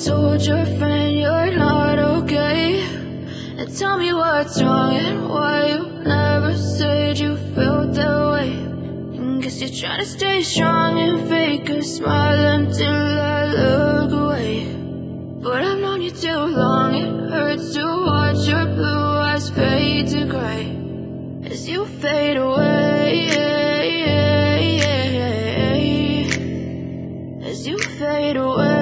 told your friend you're not okay, and tell me what's wrong and why you never said you felt that way. And guess you're trying to stay strong and fake a smile until I look away. But I've known you too long, it hurts to watch your blue eyes fade to gray as you fade away, as you fade away.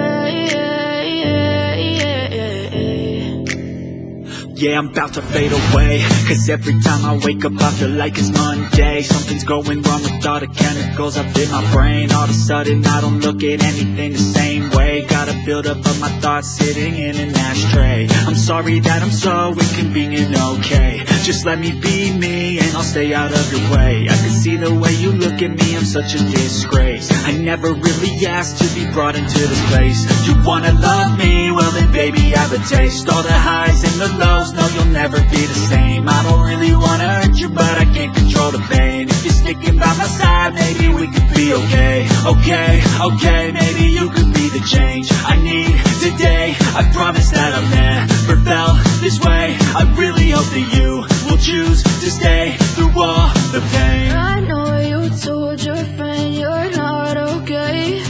Yeah, I'm about to fade away, cause every time I wake up I feel like it's Monday. Something's going wrong with all the chemicals up in my brain. All of a sudden I don't look at anything the same way. Got a buildup of my thoughts sitting in an ashtray. I'm sorry that I'm so inconvenient, okay. Just let me be me and I'll stay out of your way. I can see the way you look at me, I'm such a disgrace. I never really asked to be brought into this place. You wanna love me? Well then baby have a taste. All the highs and the lows, no you'll never be the same. I don't really wanna hurt you but I can't control the pain. If you're sticking by my side maybe we could be okay. Okay, maybe you could be the change I need today. I promise that I've never felt this way. I really hope that you will choose to stay through all the pain. I know you told your friend you're not okay,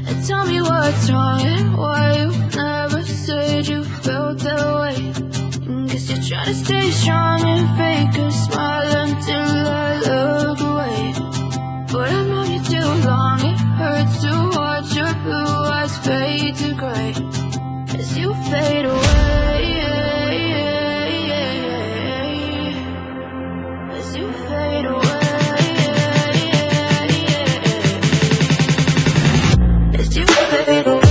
and tell me what's wrong and why you never said you felt that way. And guess you're trying to stay strong and fake a smile until I look away. But I've known you too long, it hurts to watch your blue eyes fade to gray as you fade away, as you fade away, as you fade away.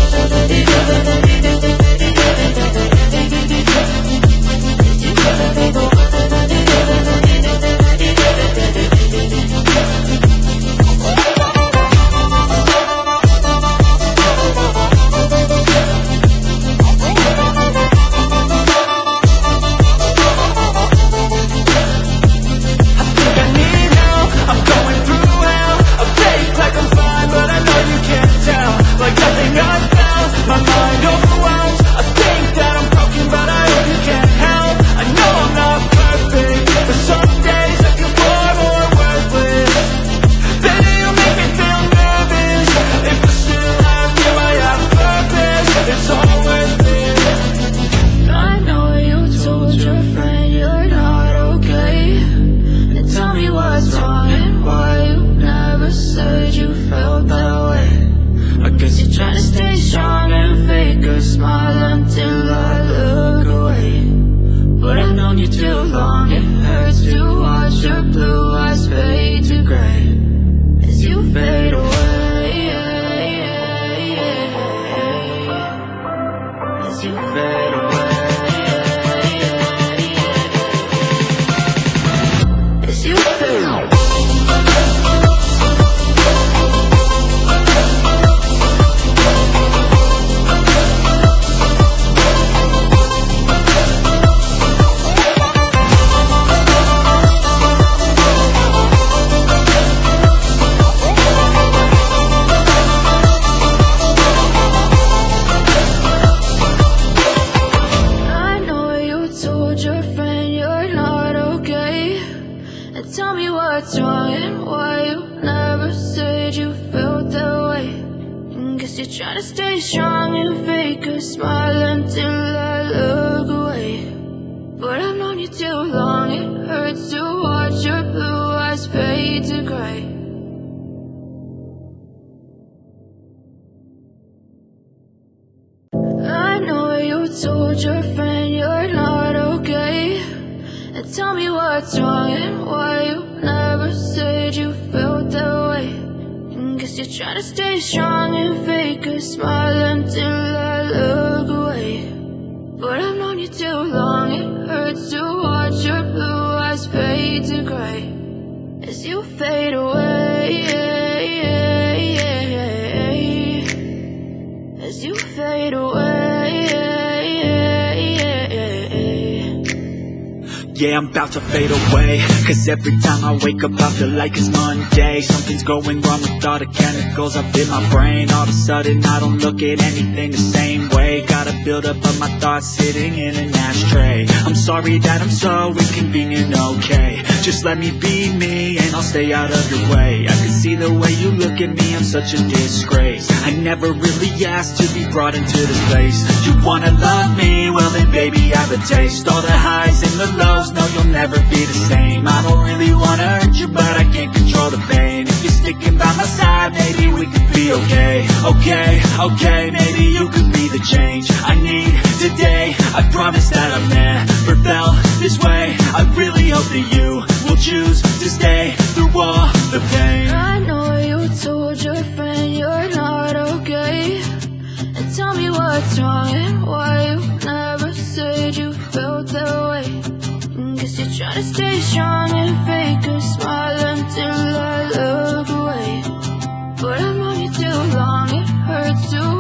Yeah, I'm about to fade away, cause every time I wake up I feel like it's Monday. Something's going wrong with all the chemicals up in my brain. All of a sudden I don't look at anything the same way. Gotta build up of my thoughts sitting in an ashtray. I'm sorry that I'm so inconvenient, okay. Just let me be me and I'll stay out of your way. I can see the way you look at me, I'm such a disgrace. I never really asked to be brought into this place. You wanna love me? Well then baby, have a taste. All the highs and the lows, no, you'll never be the same. I don't really wanna hurt you, but I can't control the pain. If you're sticking by my side, maybe we could be okay. Okay, maybe you could be the change I need today. I promise that I've never felt this way. I really hope that you will choose to stay through all the pain. I know you told your friend you're not okay, and tell me what's wrong and why you never said you felt that way. Guess you're trying to stay strong and fake a smile until I look away. But I've known you too long, it hurts to